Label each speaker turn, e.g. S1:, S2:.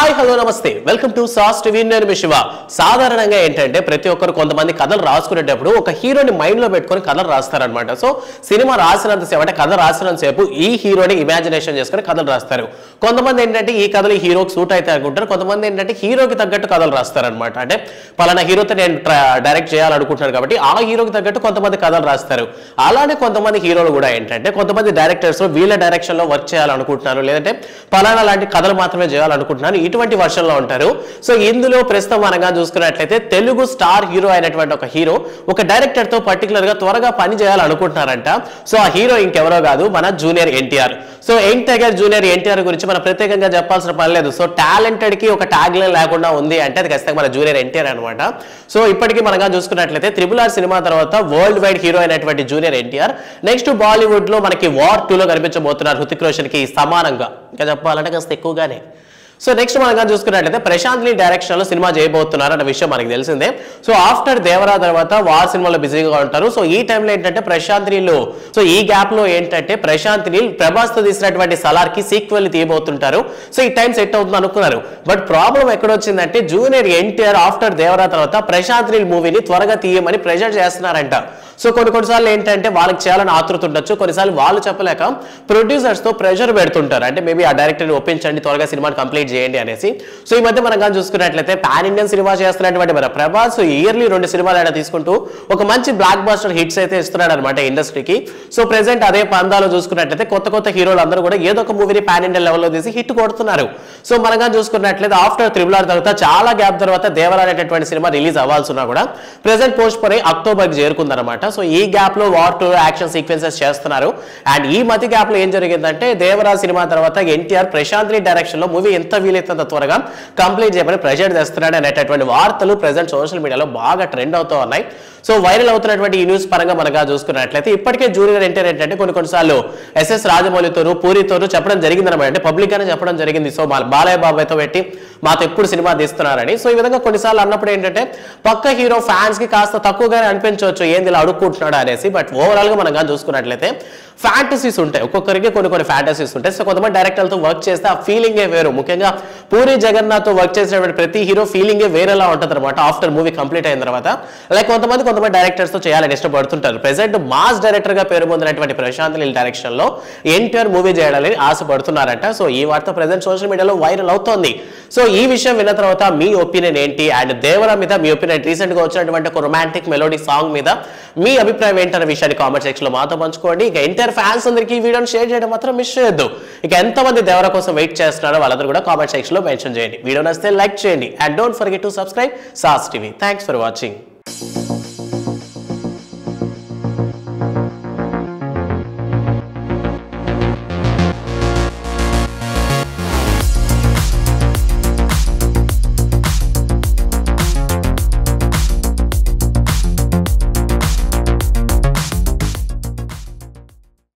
S1: Hi hello నమస్తే welcome to sauce TV నేను మీ శివ. సాధారణంగా ఏంటంటే ప్రతి ఒక్కరు కొంతమంది కథలు రాసుకునేటప్పుడు ఒక హీరోని మైండ్ లో పెట్టుకొని కథలు రాస్తారనమాట. సో సినిమా రాసినంతసేపు అంటే కథ రాసినంతసేపు ఈ హీరోని ఇమాజినేషన్ చేసుకుని కథలు రాస్తారు. కొంతమంది ఏంటంటే ఈ కథలు హీరోకి సూట్ అయితే అనుకుంటారు, కొంతమంది ఏంటంటే హీరోకి తగ్గట్టు కథలు రాస్తారనమాట. అంటే పలానా హీరోతో నేను డైరెక్ట్ చేయాలనుకుంటున్నాను కాబట్టి ఆ హీరోకి తగ్గట్టు కొంతమంది కథలు రాస్తారు. అలానే కొంతమంది హీరోలు కూడా ఏంటంటే కొంతమంది డైరెక్టర్స్ వీళ్ళ డైరెక్షన్ లో వర్క్ చేయాలనుకుంటున్నారు, లేదంటే పలానా లాంటి కథలు మాత్రమే చేయాలనుకుంటున్నారు, ఇటువంటి వర్షన్ లో ఉంటారు. సో ఇందులో ప్రస్తుతం మనగా చూసుకున్నట్లయితే తెలుగు స్టార్ హీరో అయినటువంటి ఒక హీరో ఒక డైరెక్టర్ తో పర్టికులర్ గా త్వరగా పని చేయాలనుకుంటున్నారంట. సో ఆ హీరో ఇంకెవరో కాదు, మన junior NTR. So young tiger junior NTR గురించి మనం ప్రత్యేకంగా చెప్పాల్సిన పని లేదు. సో టాలెంటెడ్ కి ఒక ట్యాగ్ లైన్ లేకుండా ఉంది అంటే అది ఖచ్చితంగా మన జూనియర్ ఎన్టీఆర్ అనమాట. సో ఇప్పటికీ మనగా చూసుకున్నట్లయితే RRR సినిమా తర్వాత వరల్డ్ వైడ్ హీరో అయినటువంటి జూనియర్ ఎన్టీఆర్ నెక్స్ట్ బాలీవుడ్ లో మనకి వార్ 2 లో కనిపించబోతున్నారు హృతిక్ రోషన్ కి సమానంగా, ఇంకా చెప్పాలంటే కాస్త ఎక్కువగానే. సో నెక్స్ట్ మనగా చూసుకున్నట్లయితే ప్రశాంత్ నీల్ డైరెక్షన్ లో సినిమా చేయబోతున్నారు అన్న విషయం మనకి తెలిసిందే. సో ఆఫ్టర్ దేవరా తర్వాత వార్ సినిమాలో బిజీగా ఉంటారు. సో ఈ టైంలో ఏంటంటే ప్రశాంత్ నీల్, సో ఈ గ్యాప్ లో ఏంటంటే ప్రశాంత్ నీల్ ప్రభాస్ తో తీసినటువంటి సలార్ కి సీక్వెల్ తీయబోతుంటారు. సో ఈ టైం సెట్ అవుతుంది అనుకున్నారు, బట్ ప్రాబ్లం ఎక్కడొచ్చిందంటే జూనియర్ ఎన్టీఆర్ ఆఫ్టర్ దేవరా తర్వాత ప్రశాంత్ నీల్ మూవీని త్వరగా తీయమని ప్రెజర్ చేస్తున్నారంట. సో కొన్నిసార్లు ఏంటంటే వాళ్ళకి చేయాలని ఆతృత ఉండొచ్చు, కొన్నిసార్లు వాళ్ళు చెప్పలేక ప్రొడ్యూసర్స్ తో ప్రెషర్ పెడుతుంటారు. అంటే మేబీ ఆ డైరెక్టర్ని ఒప్పించండి, త్వరగా సినిమాని కంప్లీట్ చేయండి అనేసి. సో ఈ మధ్య మనం కానీ చూసుకున్నట్లయితే పాన్ ఇండియన్ సినిమా చేస్తున్నటువంటి మన ప్రభాస్ ఇయర్లీ 2 సినిమాలు అయినా తీసుకుంటూ ఒక మంచి బ్లాక్ బాస్టర్ హిట్స్ అయితే ఇస్తున్నాడు అనమాట ఇండస్ట్రీకి. సో ప్రెసెంట్ అదే పందాలో చూసుకున్నట్లయితే కొత్త హీరోలు అందరూ కూడా ఏదో ఒక మూవీని పాన్ ఇండియన్ లెవెల్లో తీసి హిట్ కొడుతున్నారు. సో మనం కానీ చూసుకున్నట్లయితే ఆఫ్టర్ RRR తర్వాత చాలా గ్యాప్ తర్వాత దేవరా అనేటటువంటి సినిమా రిలీజ్ అవ్వాల్సిన కూడా ప్రెసెంట్ పోస్ట్ పోయి అక్టోబర్కి చేరుకుందనమాట. సో ఈ గ్యాప్ లో వార్ 2 యాక్షన్ సీక్వెన్సెస్ చేస్తున్నారు. అండ్ ఈ మధ్య గ్యాప్ లో ఏం జరిగిందంటే దేవరా సినిమా తర్వాత ఎన్టీఆర్ ప్రశాంత్ నీల్ డైరెక్షన్ లో మూవీ ఎంత వీలైతే త్వరగా కంప్లీట్ చేయమని ప్రెషర్ చేస్తున్నాడు అనేటటువంటి వార్తలు ప్రెసెంట్ సోషల్ మీడియాలో బాగా ట్రెండ్ అవుతూ ఉన్నాయి. సో వైరల్ అవుతున్నటువంటి ఈ న్యూస్ పరంగా మనగా చూసుకున్నట్లయితే ఇప్పటికే జూనియర్ ఎన్టీఆర్ ఏంటంటే కొన్నిసార్లు SS రాజమౌళితోనూ పూరితోనూ చెప్పడం జరిగిందనమాట. అంటే పబ్లిక్ గానే చెప్పడం జరిగింది. సో బాలయ్య బాబాయ్తో పెట్టి మాతో ఎప్పుడు సినిమా తీస్తున్నారని. సో ఈ విధంగా కొన్నిసార్లు అన్నప్పుడు ఏంటంటే పక్క హీరో ఫ్యాన్స్ కి కాస్త తక్కువగానే అనిపించవచ్చు ఏంది ఇలా అడుక్కుంటున్నాడు అనేసి. బట్ ఓవరాల్ గా మనం చూసుకున్నట్లయితే ఫ్యాంటసీస్ ఉంటాయి, ఒక్కొక్కరికి కొన్ని ఫ్యాంటసీస్ ఉంటాయి. సో కొంతమంది డైరెక్టర్లతో వర్క్ చేస్తే ఆ ఫీలింగే వేరు. ముఖ్యంగా పూరి జగన్నాథ్ తో వర్క్ చేసినటువంటి ప్రతి హీరో ఫీలింగే వేరేలా ఉంటుంది అనమాట ఆఫ్టర్ మూవీ కంప్లీట్ అయిన తర్వాత. లైక్ కొంతమంది డైరెక్టర్స్ తో చేయాలని ఇష్టపడుతుంటారు. ప్రెసెంట్ మాస్ డైరెక్టర్ గా పేరు పొందినటువంటి ప్రశాంత్ నీల్ డైరెక్షన్ లో ఎన్టీఆర్ మూవీ చేయాలని ఆశపడుతున్నారంట. సో ఈ వార్త ప్రెసెంట్ సోషల్ మీడియాలో వైరల్ అవుతోంది. సో ఈ విషయం విన్న తర్వాత మీ ఒపీనియన్ ఏంటి? అండ్ దేవరా మీద మీ ఒపీనియన్, రీసెంట్ గా వచ్చినటువంటి ఒక రొమాంటిక్ మెలోడీ సాంగ్ మీద మీ అభిప్రాయం ఏంటన్న విషయాన్ని కామెంట్ సెక్షన్ లో మాతో పంచుకోండి. ఇక ఎన్టీఆర్ ఫ్యాన్స్ అందరికీ ఈ వీడియోని షేర్ చేయడం మాత్రం మిస్ చేయొద్దు. ఇక ఎంతమంది దేవరా కోసం వెయిట్ చేస్తున్నారో వాళ్ళందరూ కూడా కామెంట్ సెక్షన్ లో మెన్షన్ చేయండి. వీడియో నచ్చితే లైక్ చేయండి and don't forget to subscribe sauce TV. Thanks for watching.